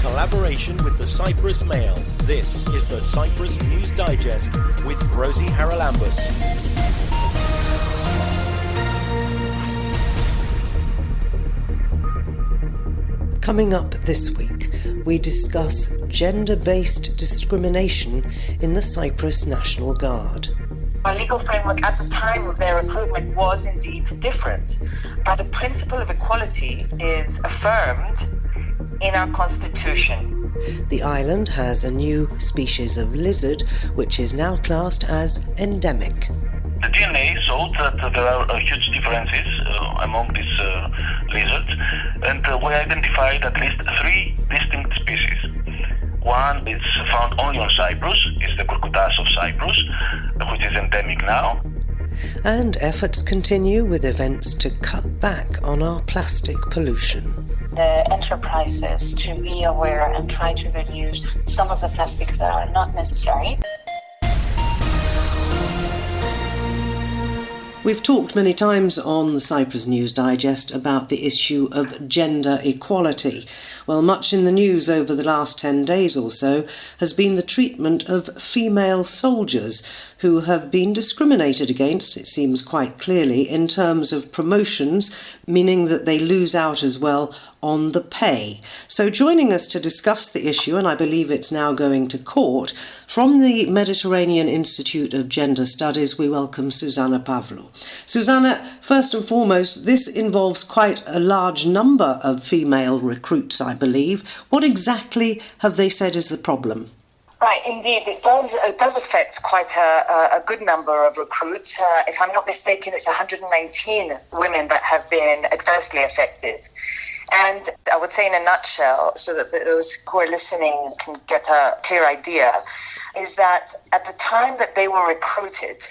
collaboration with the Cypress Mail, this is the Cyprus News Digest with Rosie Haralambous. Coming up this week, we discuss gender-based discrimination in the Cyprus National Guard. Our legal framework at the time of their recruitment was indeed different, but the principle of equality is affirmed in our constitution. The island has a new species of lizard, which is now classed as endemic. The DNA showed that there are huge differences among these lizards, and we identified at least 3 distinct species. One is found only on Cyprus, it's the Kurkutas of Cyprus, which is endemic now. And efforts continue with events to cut back on our plastic pollution. The enterprises to be aware and try to reduce some of the plastics that are not necessary. We've talked many times on the Cyprus News Digest about the issue of gender equality. Well, much in the news over the last 10 days or so has been the treatment of female soldiers who have been discriminated against, it seems quite clearly, in terms of promotions, meaning that they lose out as well on the pay. So joining us to discuss the issue, and I believe it's now going to court, from the Mediterranean Institute of Gender Studies, we welcome Susanna Pavlou. Susanna, first and foremost, this involves quite a large number of female recruits, I believe. What exactly have they said is the problem? Right, indeed. It does affect quite a good number of recruits. If I'm not mistaken, it's 119 women that have been adversely affected. And I would say in a nutshell, so that those who are listening can get a clear idea, is that at the time that they were recruited,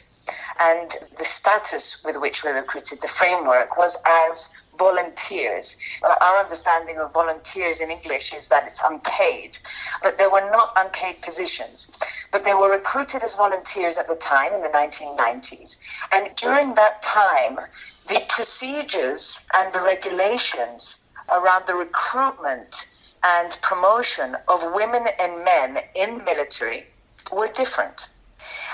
and the status with which we were recruited, the framework was as volunteers. Our understanding of volunteers in English is that it's unpaid, but they were not unpaid positions. But they were recruited as volunteers at the time in the 1990s. And during that time, the procedures and the regulations around the recruitment and promotion of women and men in military were different.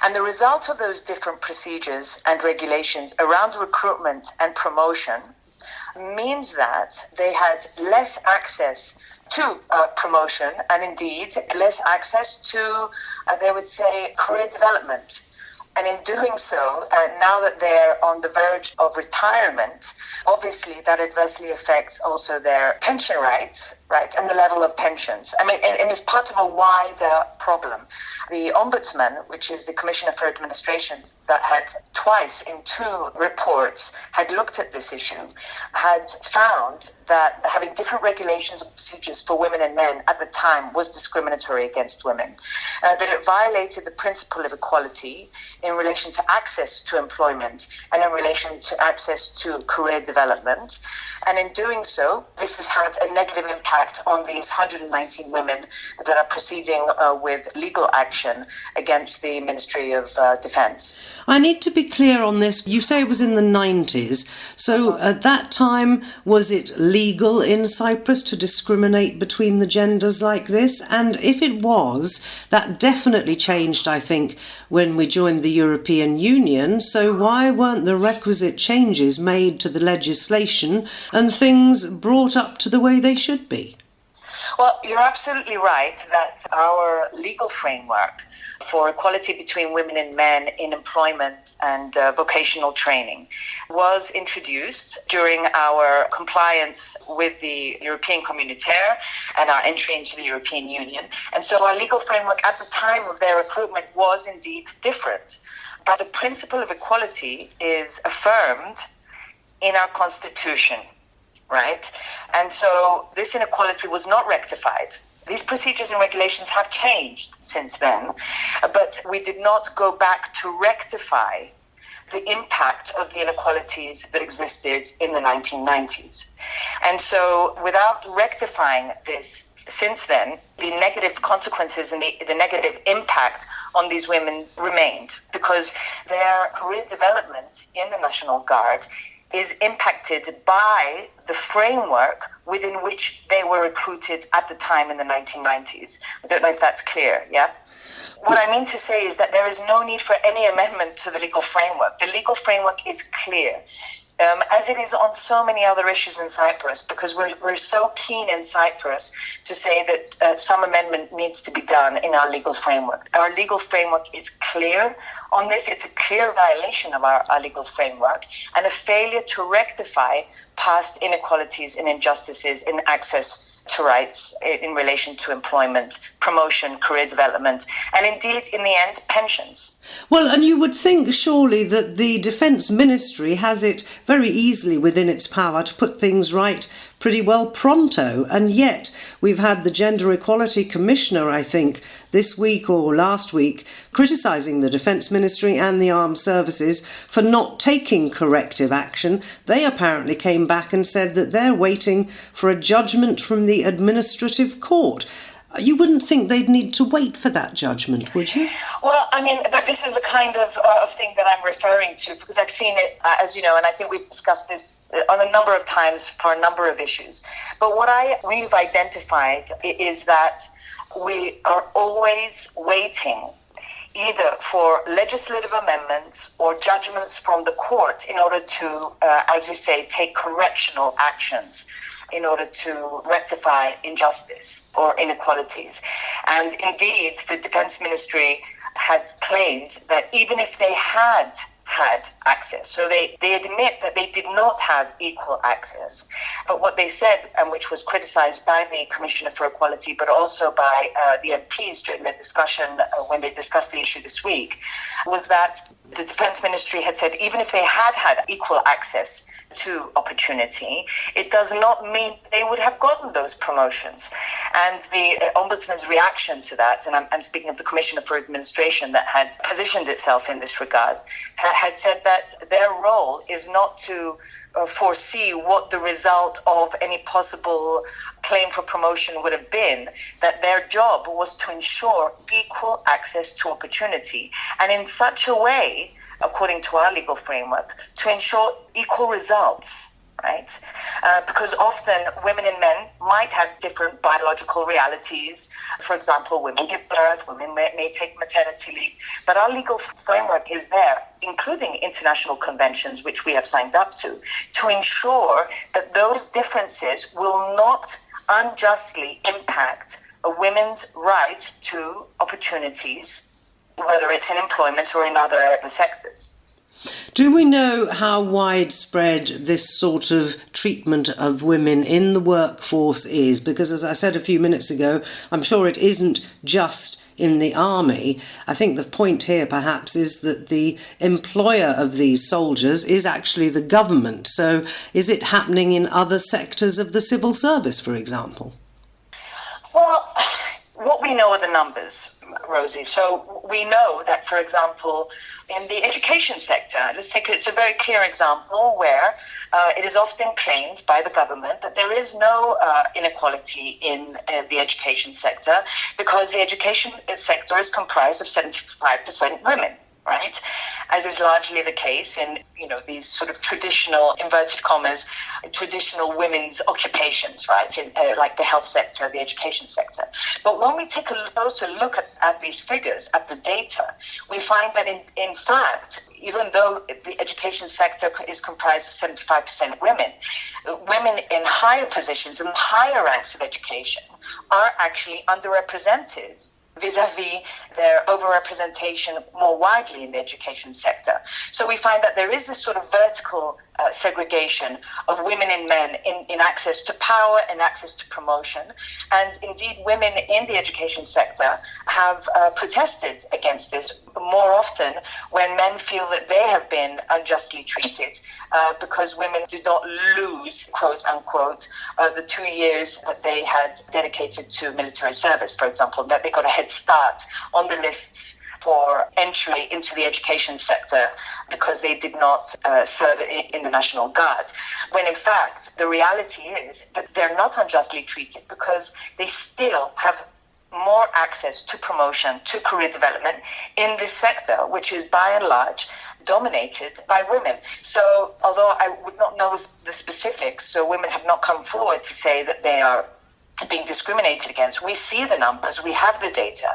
And the result of those different procedures and regulations around recruitment and promotion means that they had less access to promotion and indeed less access to, they would say, career development. And in doing so, now that they're on the verge of retirement, obviously that adversely affects also their pension rights, right, and the level of pensions. I mean, and it's part of a wider problem. The Ombudsman, which is the Commissioner for Administration, that had twice in 2 reports had looked at this issue, had found that having different regulations and procedures for women and men at the time was discriminatory against women, that it violated the principle of equality in relation to access to employment and in relation to access to career development. And in doing so, this has had a negative impact on these 119 women that are proceeding with legal action against the Ministry of Defence. I need to be clear on this. You say it was in the 90s. So at that time, was it legal in Cyprus to discriminate between the genders like this? And if it was, that definitely changed, I think, when we joined the European Union. So why weren't the requisite changes made to the legislation and things brought up to the way they should be? Well, you're absolutely right that our legal framework for equality between women and men in employment and vocational training was introduced during our compliance with the European Communautaire and our entry into the European Union. And so our legal framework at the time of their recruitment was indeed different. But the principle of equality is affirmed in our constitution. Right? And so this inequality was not rectified. These procedures and regulations have changed since then, but we did not go back to rectify the impact of the inequalities that existed in the 1990s. And so without rectifying this since then, the negative consequences and the negative impact on these women remained, because their career development in the National Guard is impacted by the framework within which they were recruited at the time in the 1990s. I don't know if that's clear, yeah? What I mean to say is that there is no need for any amendment to the legal framework. The legal framework is clear. As it is on so many other issues in Cyprus, because we're so keen in Cyprus to say that some amendment needs to be done in our legal framework. Our legal framework is clear on this. It's a clear violation of our legal framework and a failure to rectify past inequalities and injustices in access to rights in relation to employment, promotion, career development, and indeed, in the end, pensions. Well, and you would think surely that the Defence Ministry has it very easily within its power to put things right pretty well pronto, and yet we've had the Gender Equality Commissioner, I think, this week or last week, criticising the Defence Ministry and the armed services for not taking corrective action. They apparently came back and said that they're waiting for a judgment from the administrative court. You wouldn't think they'd need to wait for that judgment, would you? Well, I mean, this is the kind of thing that I'm referring to, because I've seen it, as you know, and I think we've discussed this on a number of times for a number of issues. But what we've identified is that we are always waiting either for legislative amendments or judgments from the court in order to, as you say, take correctional actions in order to rectify injustice or inequalities. And indeed, the Defence Ministry had claimed that even if they had access, so they admit that they did not have equal access, but what they said, and which was criticised by the Commissioner for Equality, but also by the MPs during the discussion when they discussed the issue this week, was that the Defence Ministry had said even if they had equal access to opportunity, it does not mean they would have gotten those promotions. And the Ombudsman's reaction to that, and I'm speaking of the Commissioner for Administration that had positioned itself in this regard, had said that their role is not to foresee what the result of any possible claim for promotion would have been, that their job was to ensure equal access to opportunity, and in such a way, according to our legal framework, to ensure equal results, right? Because often women and men might have different biological realities. For example, women give birth, women may take maternity leave, but our legal framework is there, including international conventions, which we have signed up to ensure that those differences will not unjustly impact a women's right to opportunities, whether it's in employment or in other sectors. Do we know how widespread this sort of treatment of women in the workforce is? Because, as I said a few minutes ago, I'm sure it isn't just in the army. I think the point here perhaps is that the employer of these soldiers is actually the government. So is it happening in other sectors of the civil service, for example? Well, what we know are the numbers, Rosie. So we know that, for example, in the education sector, it's a very clear example where it is often claimed by the government that there is no inequality in the education sector because the education sector is comprised of 75% women, right? As is largely the case in, these sort of traditional, inverted commas, traditional women's occupations, right? In, like the health sector, the education sector. But when we take a closer look at these figures, at the data, we find that in fact, even though the education sector is comprised of 75% women, women in higher positions, in higher ranks of education, are actually underrepresented vis-a-vis their overrepresentation more widely in the education sector. So we find that there is this sort of vertical segregation of women and men in access to power and access to promotion. And indeed, women in the education sector have protested against this more often when men feel that they have been unjustly treated because women do not lose, quote unquote, the 2 years that they had dedicated to military service, for example, that they got a head start on the lists for entry into the education sector because they did not serve in the National Guard. When in fact, the reality is that they're not unjustly treated because they still have more access to promotion, to career development in this sector, which is by and large dominated by women. So although I would not know the specifics, so women have not come forward to say that they are being discriminated against, we see the numbers, we have the data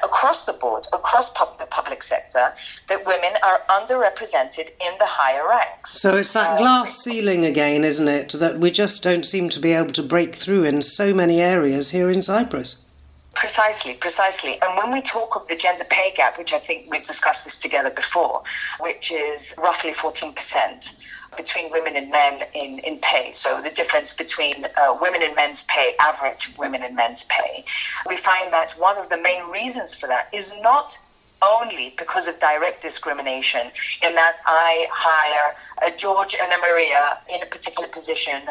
across the board, across the public sector, that women are underrepresented in the higher ranks. So it's that glass ceiling again, isn't it, that we just don't seem to be able to break through in so many areas here in Cyprus. Precisely. And when we talk of the gender pay gap, which I think we've discussed this together before, which is roughly 14%, between women and men in pay. So the difference between women and men's pay, average women and men's pay. We find that one of the main reasons for that is not only because of direct discrimination, in that I hire a George and a Maria in a particular position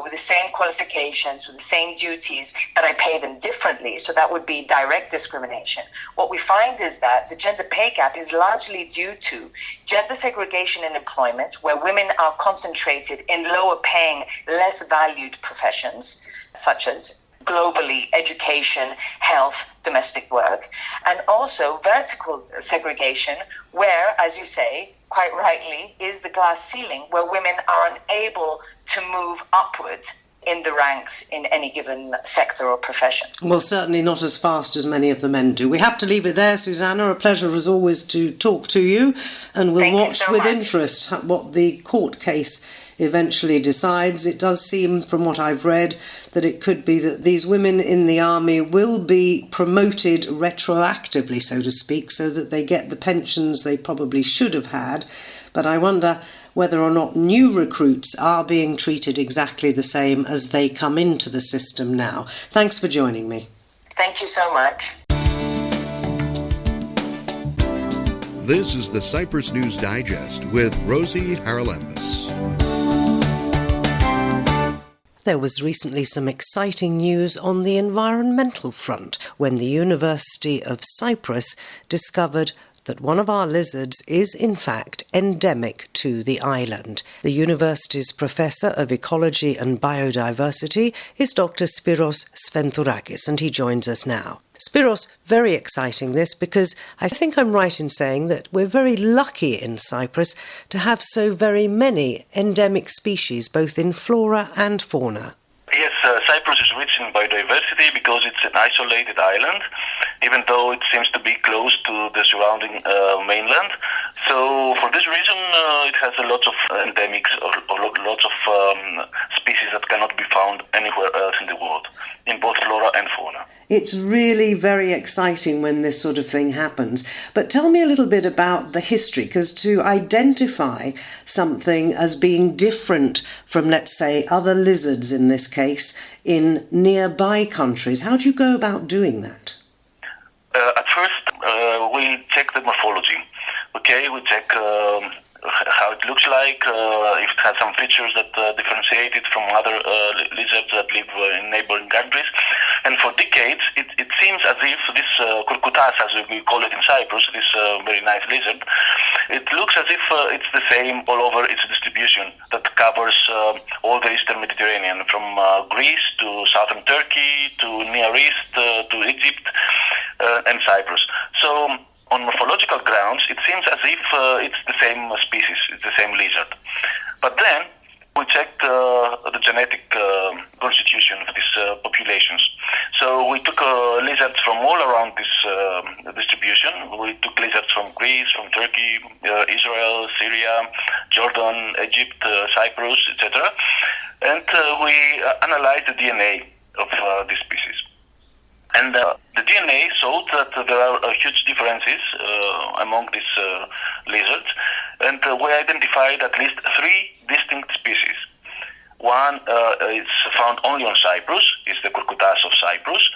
with the same qualifications, with the same duties, but I pay them differently. So that would be direct discrimination. What we find is that the gender pay gap is largely due to gender segregation in employment, where women are concentrated in lower paying, less valued professions, such as globally education, health, domestic work, and also vertical segregation, where, as you say, quite rightly, is the glass ceiling, where women are unable to move upward in the ranks in any given sector or profession. Well, certainly not as fast as many of the men do. We have to leave it there, Susanna. A pleasure as always to talk to you, and we'll watch with interest what the court case eventually decides. It does seem, from what I've read, that it could be that these women in the army will be promoted retroactively, so to speak, so that they get the pensions they probably should have had. But I wonder whether or not new recruits are being treated exactly the same as they come into the system now. Thanks for joining me. Thank you so much. This is the Cyprus News Digest with Rosie Haralambous. There was recently some exciting news on the environmental front when the University of Cyprus discovered that one of our lizards is in fact endemic to the island. The university's Professor of Ecology and Biodiversity is Dr. Spiros Sventhourakis, and he joins us now. Spiros, very exciting this, because I think I'm right in saying that we're very lucky in Cyprus to have so very many endemic species, both in flora and fauna. Yes, Cyprus is rich in biodiversity because it's an isolated island, even though it seems to be close to the surrounding mainland. So for this reason, it has a lot of endemics or lots of species that cannot be found anywhere else in the world, in both flora and fauna. It's really very exciting when this sort of thing happens. But tell me a little bit about the history, because to identify something as being different from, let's say, other lizards in this case, in nearby countries, how do you go about doing that? At first, we check the morphology. Okay, we check how it looks like, if it has some features that differentiate it from other lizards that live in neighboring countries. And for decades, it seems as if this kurkutas, as we call it in Cyprus, this very nice lizard, it looks as if it's the same all over its distribution that covers all the Eastern Mediterranean, from Greece to southern Turkey to Near East to Egypt and Cyprus. So on morphological grounds, it seems as if it's the same species, it's the same lizard. But then we checked the genetic constitution of these populations. So we took lizards from all around this distribution. We took lizards from Greece, from Turkey, Israel, Syria, Jordan, Egypt, Cyprus, etc. And we analyzed the DNA of this species. And the DNA showed that there are huge differences among these lizards, and we identified at least 3 distinct species. One is found only on Cyprus, is the kurkutas of Cyprus,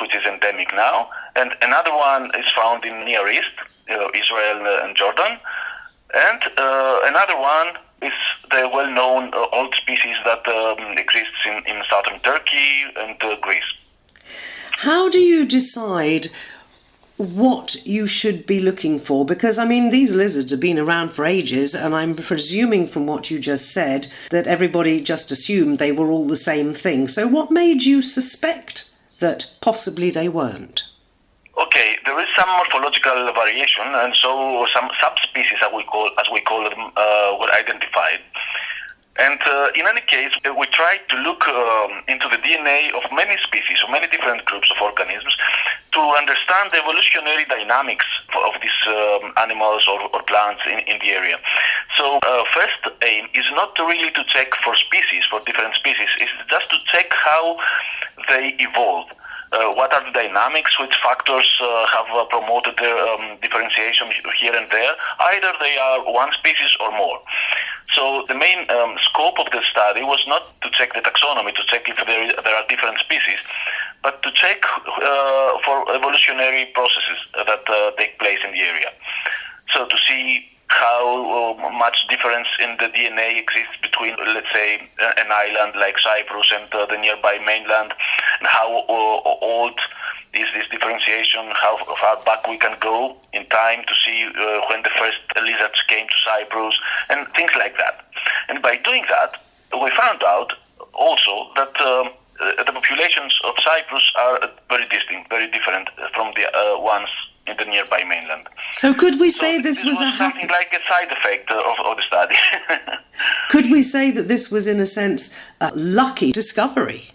which is endemic now, and another one is found in Near East, Israel and Jordan, and another one is the well-known old species that exists in southern Turkey and Greece. How do you decide what you should be looking for? Because, I mean, these lizards have been around for ages, and I'm presuming from what you just said that everybody just assumed they were all the same thing. So what made you suspect that possibly they weren't? Okay, there is some morphological variation, and so some subspecies, as we call them, were identified. And in any case, we tried to look into the DNA of many species, of many different groups of organisms, to understand the evolutionary dynamics of these animals or plants in the area. So first aim is not really to check for species, for different species, it's just to check how they evolve. What are the dynamics, which factors have promoted their differentiation here and there, either they are one species or more. So the main scope of the study was not to check the taxonomy, to check if there are different species, but to check for evolutionary processes that take place in the area. So to see how much difference in the DNA exists between, let's say, an island like Cyprus and the nearby mainland, and how old is this differentiation, how far back we can go in time to see when the first lizards came to Cyprus, and things like that. And by doing that, we found out also that the populations of Cyprus are very distinct, very different from the ones in the nearby mainland. So could we say this was something like a side effect of the study? Could we say that this was, in a sense, a lucky discovery?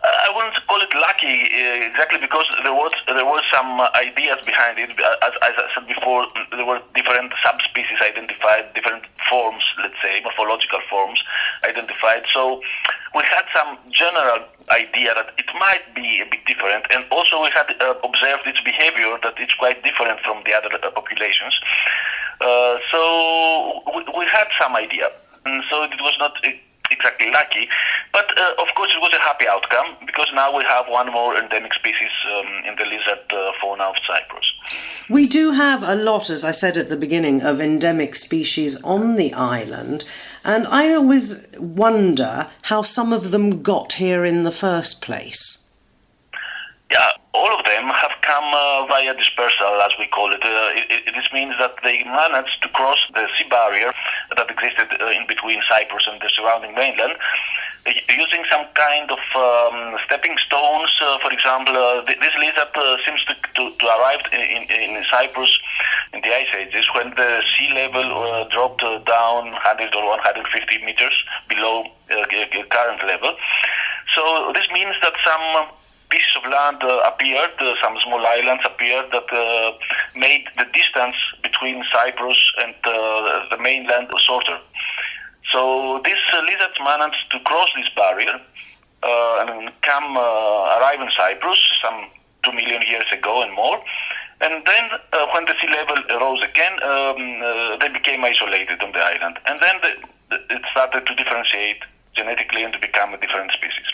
I wouldn't call it lucky exactly, because there was some ideas behind it. As I said before, there were different subspecies identified, different forms, let's say, morphological forms identified. So we had some general idea that it might be a bit different, and also we had observed its behavior, that it's quite different from the other populations. So we had some idea, and so it was not exactly lucky, but of course it was a happy outcome, because now we have one more endemic species in the lizard fauna of Cyprus. We do have a lot, as I said at the beginning, of endemic species on the island, and I always wonder how some of them got here in the first place. Yeah, all of them have come via dispersal, as we call it. This means that they managed to cross the sea barrier that existed in between Cyprus and the surrounding mainland, using some kind of stepping stones. For example, this lizard seems to arrive in Cyprus in the ice ages, when the sea level dropped down 100 or 150 meters below current level. So this means that some pieces of land appeared, some small islands appeared that made the distance between Cyprus and the mainland shorter. So these lizards managed to cross this barrier and arrive in Cyprus some 2 million years ago and more. And then when the sea level rose again, they became isolated on the island. And then it started to differentiate genetically and to become a different species.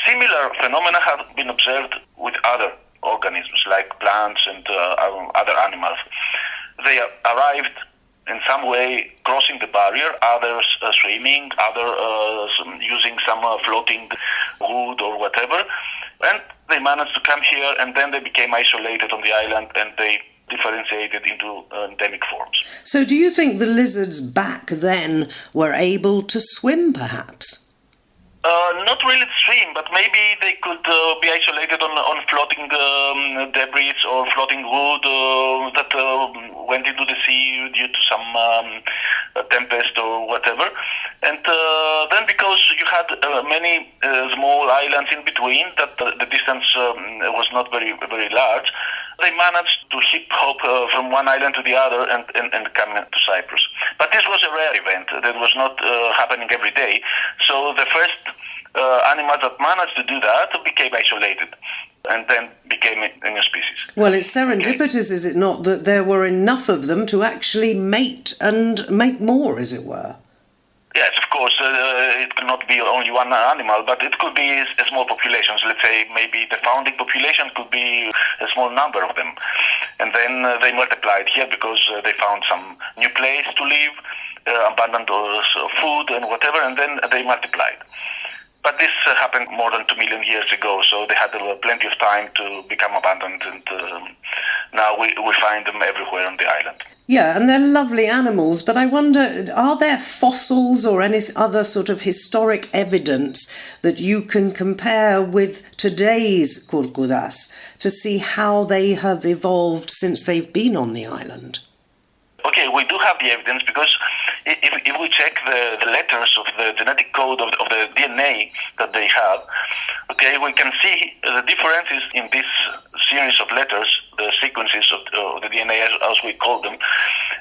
Similar phenomena have been observed with other organisms like plants and other animals. They arrived in some way crossing the barrier, others swimming, others using some floating wood or whatever, and they managed to come here, and then they became isolated on the island, and they differentiated into endemic forms. So do you think the lizards back then were able to swim, perhaps? Not really swim, but maybe they could be isolated on floating debris or floating wood that went into the sea due to some tempest or whatever. And then, because you had many small islands in between, that the distance was not very, very large, they managed to hip hop from one island to the other and come to Cyprus. But this was a rare event. That was not happening every day. So the first animals that managed to do that became isolated and then became a new species. Well, it's serendipitous, is it not, that there were enough of them to actually mate and make more, as it were? Yes, of course, it could not be only one animal, but it could be a small populations. Let's say maybe the founding population could be a small number of them. And then they multiplied here because they found some new place to live, abundant food and whatever, and then they multiplied. But this happened more than 2 million years ago, so they had plenty of time to become abundant, and now we find them everywhere on the island. Yeah, and they're lovely animals, but I wonder, are there fossils or any other sort of historic evidence that you can compare with today's kurkudas to see how they have evolved since they've been on the island? Okay, we do have the evidence, because if we check the letters of the genetic code of the DNA that they have, okay, we can see the differences in this series of letters, the sequences of the DNA as we call them,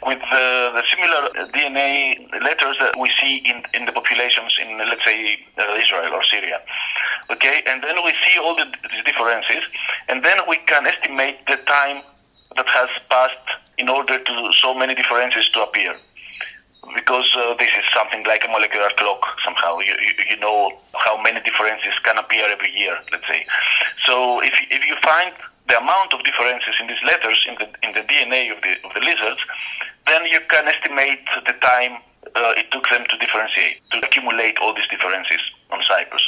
with the similar DNA letters that we see in the populations in, let's say, Israel or Syria. Okay, and then we see all these differences, and then we can estimate the time that has passed in order to so many differences to appear. Because this is something like a molecular clock somehow. You know how many differences can appear every year, let's say. So if you find the amount of differences in these letters in the DNA of the lizards, then you can estimate the time it took them to differentiate, to accumulate all these differences on Cyprus.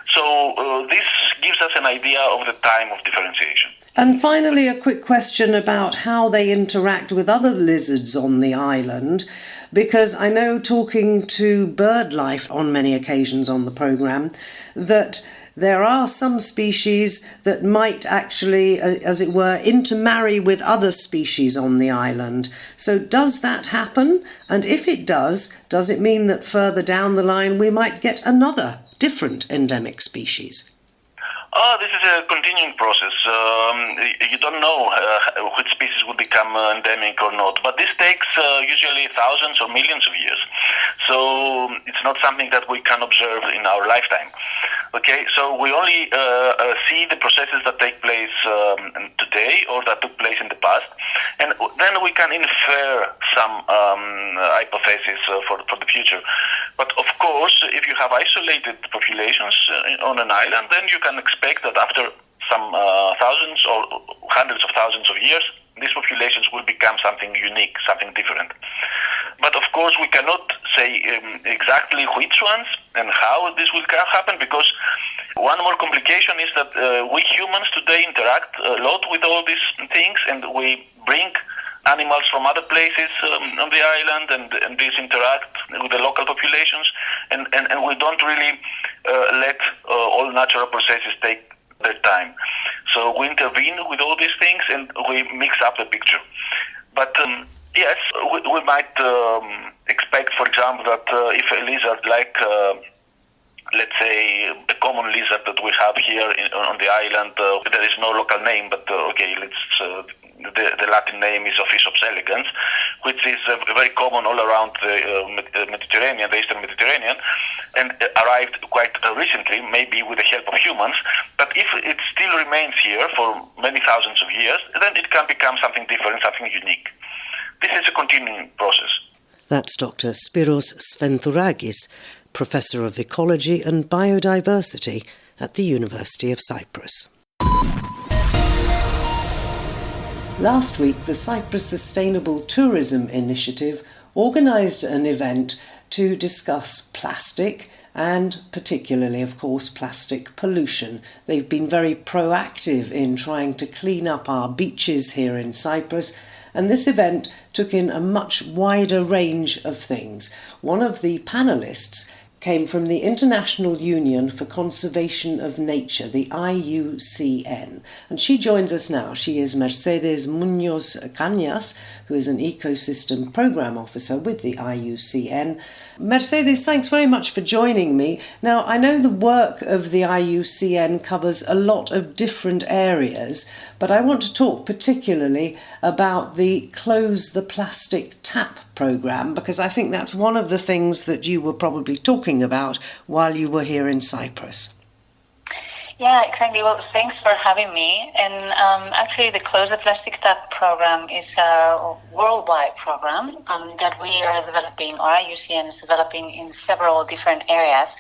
So this gives us an idea of the time of differentiation. And finally, a quick question about how they interact with other lizards on the island, because I know, talking to BirdLife on many occasions on the programme, that there are some species that might actually, as it were, intermarry with other species on the island. So does that happen? And if it does it mean that further down the line we might get another different endemic species? This is a continuing process. You don't know which species will become endemic or not, but this takes usually thousands or millions of years. So it's not something that we can observe in our lifetime. Okay, so we only see the processes that take place today or that took place in the past, and then we can infer some hypotheses for the future. But of course, if you have isolated populations on an island, then you can expect that after some thousands or hundreds of thousands of years, these populations will become something unique, something different. But of course, we cannot say exactly which ones and how this will happen, because one more complication is that we humans today interact a lot with all these things, and we bring animals from other places on the island, and these interact with the local populations, and we don't really let all natural processes take their time. So we intervene with all these things, and we mix up the picture. But yes, we might expect, for example, that if a lizard like let's say the common lizard that we have here on the island, there is no local name, but the Latin name is Ophisops elegans, which is very common all around the Mediterranean, the Eastern Mediterranean, and arrived quite recently, maybe with the help of humans. But if it still remains here for many thousands of years, then it can become something different, something unique. This is a continuing process. That's Dr. Spiros Sventouragis, Professor of Ecology and Biodiversity at the University of Cyprus. Last week, the Cyprus Sustainable Tourism Initiative organised an event to discuss plastic and particularly, of course, plastic pollution. They've been very proactive in trying to clean up our beaches here in Cyprus, and this event took in a much wider range of things. One of the panellists came from the International Union for Conservation of Nature, the IUCN, and she joins us now. She is Mercedes Munoz Cañas, who is an Ecosystem Programme Officer with the IUCN. Mercedes, thanks very much for joining me. Now, I know the work of the IUCN covers a lot of different areas, but I want to talk particularly about the Close the Plastic Tap programme, because I think that's one of the things that you were probably talking about while you were here in Cyprus. Yeah, exactly. Well, thanks for having me. And actually, the Close the Plastic Tap program is a worldwide program that we are developing, or IUCN is developing in several different areas.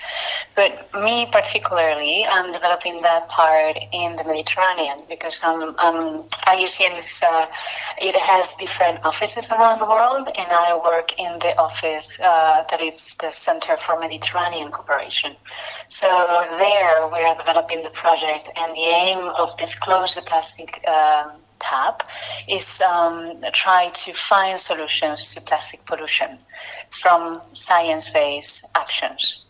But me particularly, I'm developing that part in the Mediterranean because IUCN is, it has different offices around the world, and I work in the office that is the Center for Mediterranean Cooperation. So there we are developing the project, and the aim of this Close the Plastic Tap is try to find solutions to plastic pollution from science-based actions.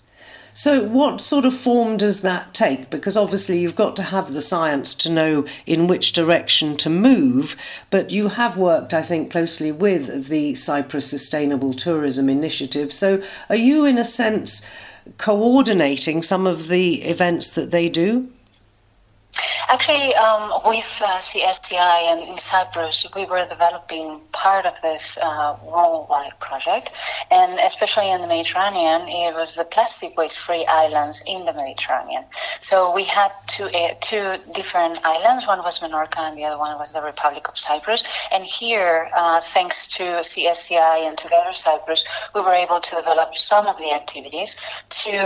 So what sort of form does that take? Because obviously you've got to have the science to know in which direction to move, but you have worked, I think, closely with the Cyprus Sustainable Tourism Initiative. So are you, in a sense, coordinating some of the events that they do? Actually, with CSTI and in Cyprus, we were developing part of this worldwide project, and especially in the Mediterranean, it was the plastic waste-free islands in the Mediterranean. So we had two different islands. One was Menorca and the other one was the Republic of Cyprus. And here, thanks to CSTI and Together Cyprus, we were able to develop some of the activities to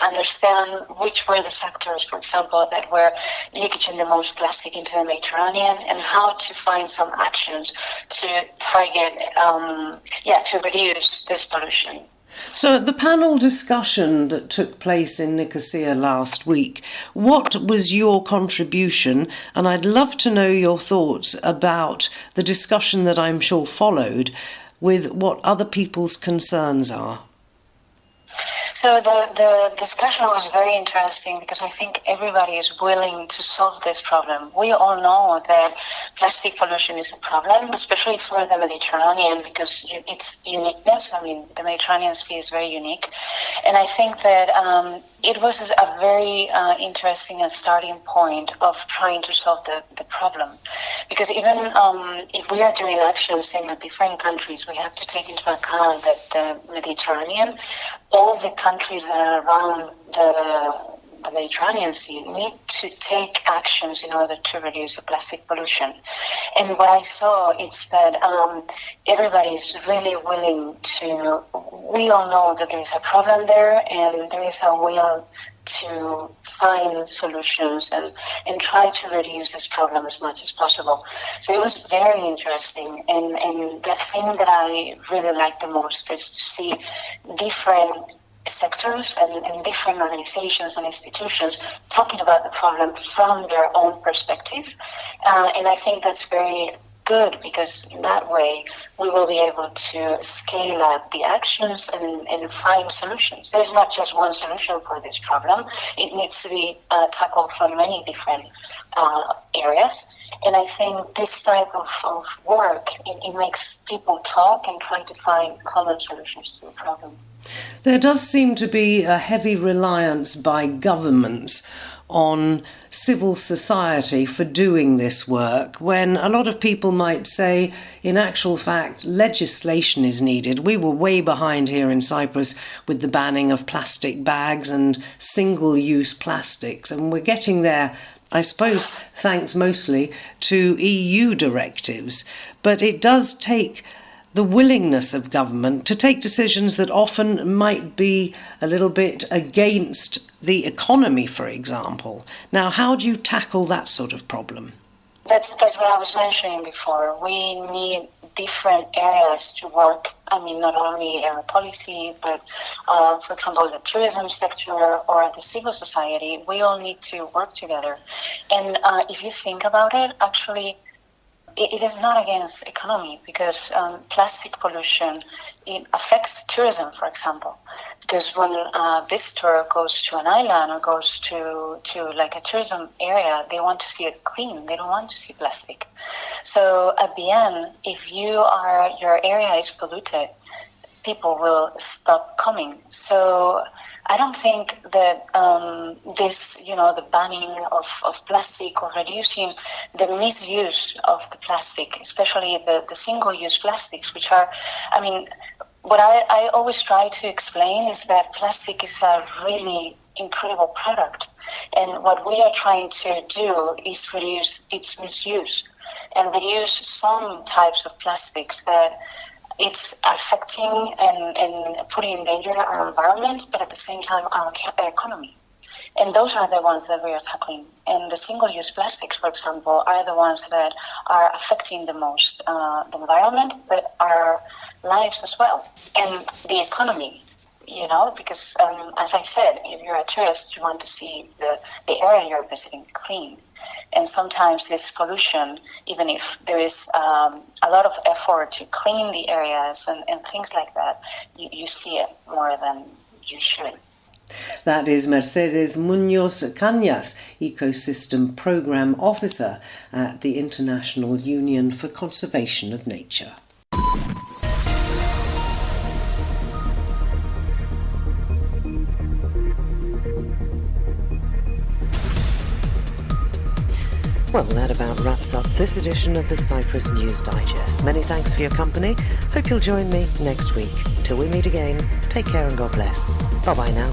understand which were the sectors, for example, that were leakaging the most plastic into the Mediterranean, and how to find some actions to target, to reduce this pollution. So at the panel discussion that took place in Nicosia last week, what was your contribution? And I'd love to know your thoughts about the discussion that I'm sure followed with what other people's concerns are. So the discussion was very interesting because I think everybody is willing to solve this problem. We all know that plastic pollution is a problem, especially for the Mediterranean, because its uniqueness. I mean, the Mediterranean Sea is very unique. And I think that it was a very interesting starting point of trying to solve the problem. Because even if we are doing actions in the different countries, we have to take into account that the Mediterranean, all the countries that are around the Mediterranean Sea need to take actions in order to reduce the plastic pollution. And what I saw is that everybody is really willing to, we all know that there is a problem there, and there is a will to find solutions and try to reduce this problem as much as possible. So it was very interesting, and the thing that I really like the most is to see different sectors and different organizations and institutions talking about the problem from their own perspective. And I think that's very good, because in that way we will be able to scale up the actions and find solutions. There's not just one solution for this problem. It needs to be tackled from many different areas. And I think this type of work, it makes people talk and try to find common solutions to the problem. There does seem to be a heavy reliance by governments on civil society for doing this work, when a lot of people might say, in actual fact, legislation is needed. We were way behind here in Cyprus with the banning of plastic bags and single-use plastics, and we're getting there, I suppose, thanks mostly to EU directives. But it does take the willingness of government to take decisions that often might be a little bit against the economy, for example. Now, how do you tackle that sort of problem? That's what I was mentioning before. We need different areas to work. I mean, not only air policy, but for example, the tourism sector or the civil society. We all need to work together. And if you think about it, actually, it is not against economy, because plastic pollution, it affects tourism, for example. Because when a visitor goes to an island or goes to like a tourism area, they want to see it clean. They don't want to see plastic. So at the end, if your area is polluted, people will stop coming. So I don't think that the banning of plastic or reducing the misuse of the plastic, especially the single-use plastics, which are, I mean, what I always try to explain is that plastic is a really incredible product. And what we are trying to do is reduce its misuse and reduce some types of plastics that it's affecting and putting in danger our environment, but at the same time our economy. And those are the ones that we are tackling. And the single-use plastics, for example, are the ones that are affecting the most the environment, but our lives as well, and the economy. Because as I said, if you're a tourist, you want to see the area you're visiting clean. And sometimes this pollution, even if there is a lot of effort to clean the areas and things like that, you see it more than you should. That is Mercedes Munoz Cañas, Ecosystem Programme Officer at the International Union for Conservation of Nature. Well, that about wraps up this edition of the Cyprus News Digest. Many thanks for your company. Hope you'll join me next week. Till we meet again, take care and God bless. Bye-bye now.